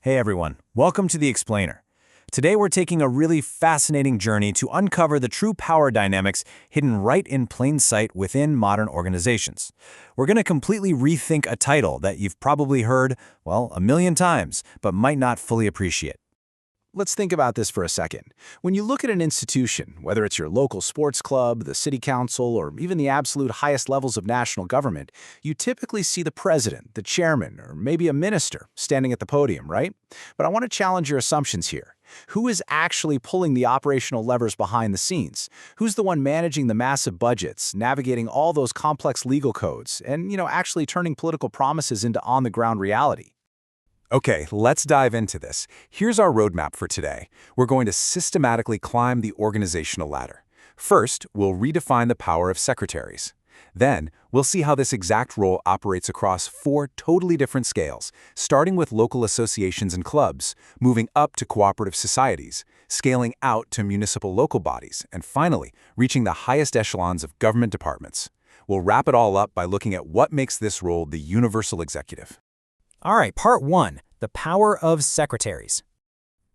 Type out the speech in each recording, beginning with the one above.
Hey everyone, welcome to The Explainer. Today we're taking a really fascinating journey to uncover the true power dynamics hidden right in plain sight within modern organizations. We're going to completely rethink a title that you've probably heard, well, a million times, but might not fully appreciate. Let's think about this for a second. When you look at an institution, whether it's your local sports club, the city council, or even the absolute highest levels of national government, you typically see the president, the chairman, or maybe a minister standing at the podium, right? But I want to challenge your assumptions here. Who is actually pulling the operational levers behind the scenes? Who's the one managing the massive budgets, navigating all those complex legal codes, and, actually turning political promises into on-the-ground reality? Okay, let's dive into this. Here's our roadmap for today. We're going to systematically climb the organizational ladder. First, we'll redefine the power of secretaries. Then, we'll see how this exact role operates across 4 totally different scales, starting with local associations and clubs, moving up to cooperative societies, scaling out to municipal local bodies, and finally, reaching the highest echelons of government departments. We'll wrap it all up by looking at what makes this role the universal executive. All right, part 1, the power of secretaries.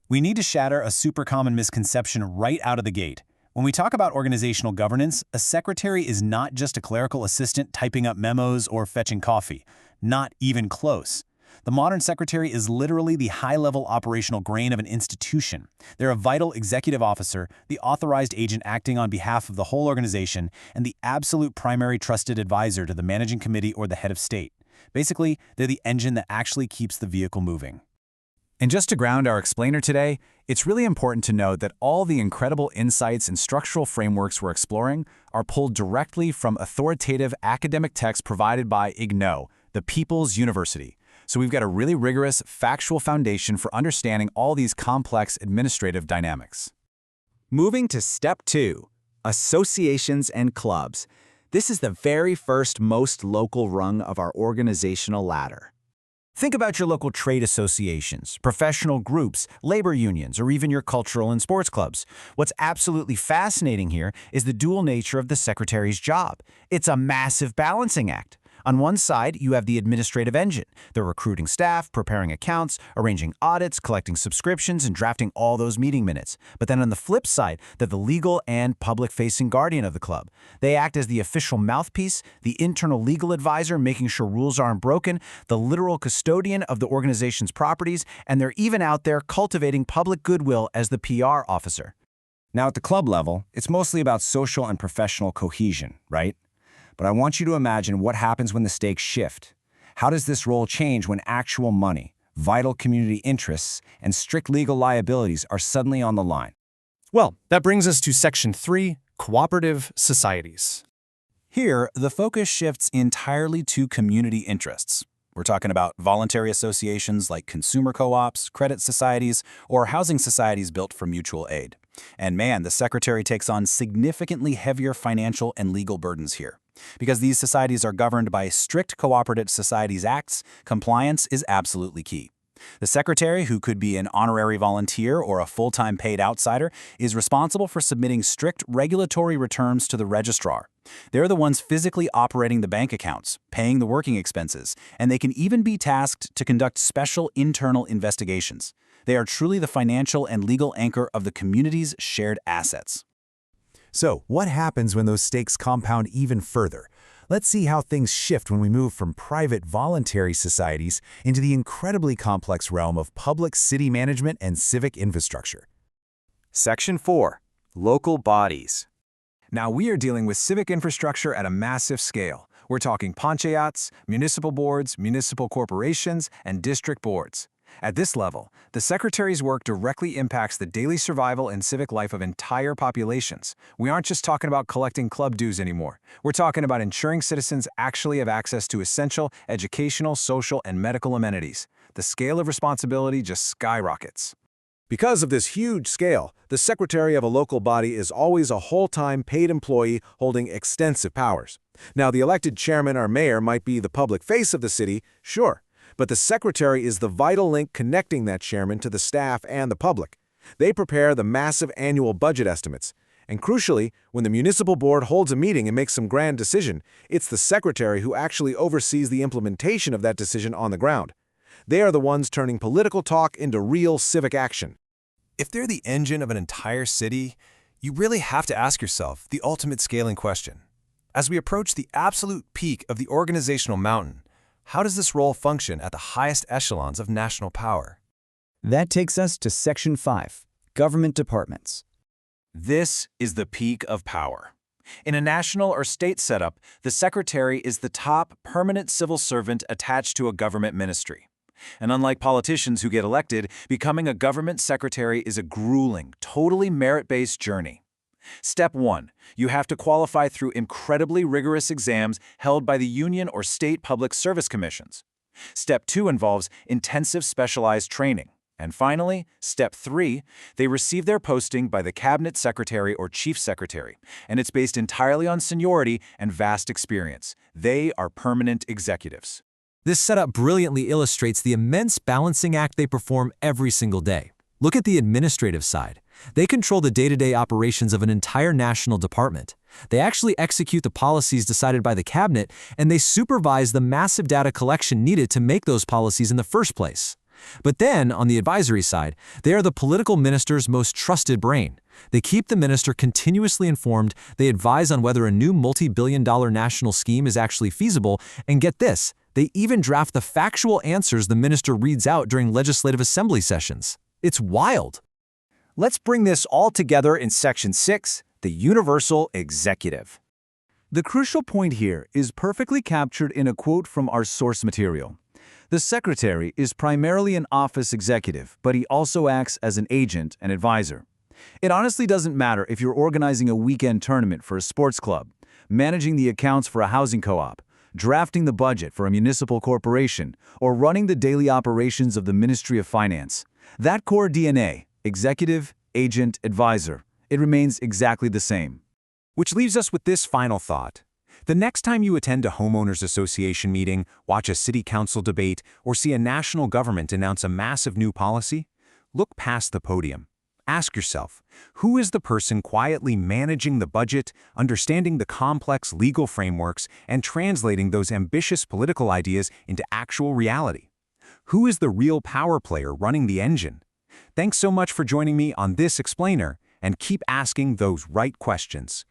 We need to shatter a super common misconception right out of the gate. When we talk about organizational governance, a secretary is not just a clerical assistant typing up memos or fetching coffee. Not even close. The modern secretary is literally the high-level operational brain of an institution. They're a vital executive officer, the authorized agent acting on behalf of the whole organization, and the absolute primary trusted advisor to the managing committee or the head of state. Basically, they're the engine that actually keeps the vehicle moving. And just to ground our explainer today, it's really important to note that all the incredible insights and structural frameworks we're exploring are pulled directly from authoritative academic texts provided by IGNO, the People's University. So we've got a really rigorous, factual foundation for understanding all these complex administrative dynamics. Moving to step 2, associations and clubs. This is the very first most local rung of our organizational ladder. Think about your local trade associations, professional groups, labor unions, or even your cultural and sports clubs. What's absolutely fascinating here is the dual nature of the secretary's job. It's a massive balancing act. On one side, you have the administrative engine. They're recruiting staff, preparing accounts, arranging audits, collecting subscriptions, and drafting all those meeting minutes. But then on the flip side, they're the legal and public-facing guardian of the club. They act as the official mouthpiece, the internal legal advisor, making sure rules aren't broken, the literal custodian of the organization's properties, and they're even out there cultivating public goodwill as the PR officer. Now, at the club level, it's mostly about social and professional cohesion, right? But I want you to imagine what happens when the stakes shift. How does this role change when actual money, vital community interests, and strict legal liabilities are suddenly on the line? Well, that brings us to Section 3, Cooperative Societies. Here, the focus shifts entirely to community interests. We're talking about voluntary associations like consumer co-ops, credit societies, or housing societies built for mutual aid. And man, the secretary takes on significantly heavier financial and legal burdens here. Because these societies are governed by strict Cooperative Societies Acts, compliance is absolutely key. The secretary, who could be an honorary volunteer or a full-time paid outsider, is responsible for submitting strict regulatory returns to the registrar. They're the ones physically operating the bank accounts, paying the working expenses, and they can even be tasked to conduct special internal investigations. They are truly the financial and legal anchor of the community's shared assets. So, what happens when those stakes compound even further? Let's see how things shift when we move from private voluntary societies into the incredibly complex realm of public city management and civic infrastructure. Section 4, local bodies. Now we are dealing with civic infrastructure at a massive scale. We're talking panchayats, municipal boards, municipal corporations, and district boards. At this level, the secretary's work directly impacts the daily survival and civic life of entire populations. We aren't just talking about collecting club dues anymore. We're talking about ensuring citizens actually have access to essential educational, social, and medical amenities. The scale of responsibility just skyrockets. Because of this huge scale, the secretary of a local body is always a whole-time paid employee holding extensive powers. Now, the elected chairman or mayor might be the public face of the city, sure, but the secretary is the vital link connecting that chairman to the staff and the public. They prepare the massive annual budget estimates. And crucially, when the municipal board holds a meeting and makes some grand decision, it's the secretary who actually oversees the implementation of that decision on the ground. They are the ones turning political talk into real civic action. If they're the engine of an entire city, you really have to ask yourself the ultimate scaling question. As we approach the absolute peak of the organizational mountain, how does this role function at the highest echelons of national power? That takes us to Section 5, Government Departments. This is the peak of power. In a national or state setup, the secretary is the top permanent civil servant attached to a government ministry. And unlike politicians who get elected, becoming a government secretary is a grueling, totally merit-based journey. Step 1. You have to qualify through incredibly rigorous exams held by the union or state public service commissions. Step 2 involves intensive specialized training. And finally, Step 3, they receive their posting by the cabinet secretary or chief secretary, and it's based entirely on seniority and vast experience. They are permanent executives. This setup brilliantly illustrates the immense balancing act they perform every single day. Look at the administrative side. They control the day-to-day operations of an entire national department. They actually execute the policies decided by the cabinet, and they supervise the massive data collection needed to make those policies in the first place. But then, on the advisory side, they are the political minister's most trusted brain. They keep the minister continuously informed, they advise on whether a new multi-billion-dollar national scheme is actually feasible, and get this, they even draft the factual answers the minister reads out during legislative assembly sessions. It's wild. Let's bring this all together in Section 6, the Universal Executive. The crucial point here is perfectly captured in a quote from our source material. The secretary is primarily an office executive, but he also acts as an agent and advisor. It honestly doesn't matter if you're organizing a weekend tournament for a sports club, managing the accounts for a housing co-op, drafting the budget for a municipal corporation, or running the daily operations of the Ministry of Finance. That core DNA, executive, agent, advisor, it remains exactly the same. Which leaves us with this final thought. The next time you attend a homeowners association meeting, watch a city council debate, or see a national government announce a massive new policy, look past the podium. Ask yourself, who is the person quietly managing the budget, understanding the complex legal frameworks, and translating those ambitious political ideas into actual reality? Who is the real power player running the engine? Thanks so much for joining me on this explainer, and keep asking those right questions.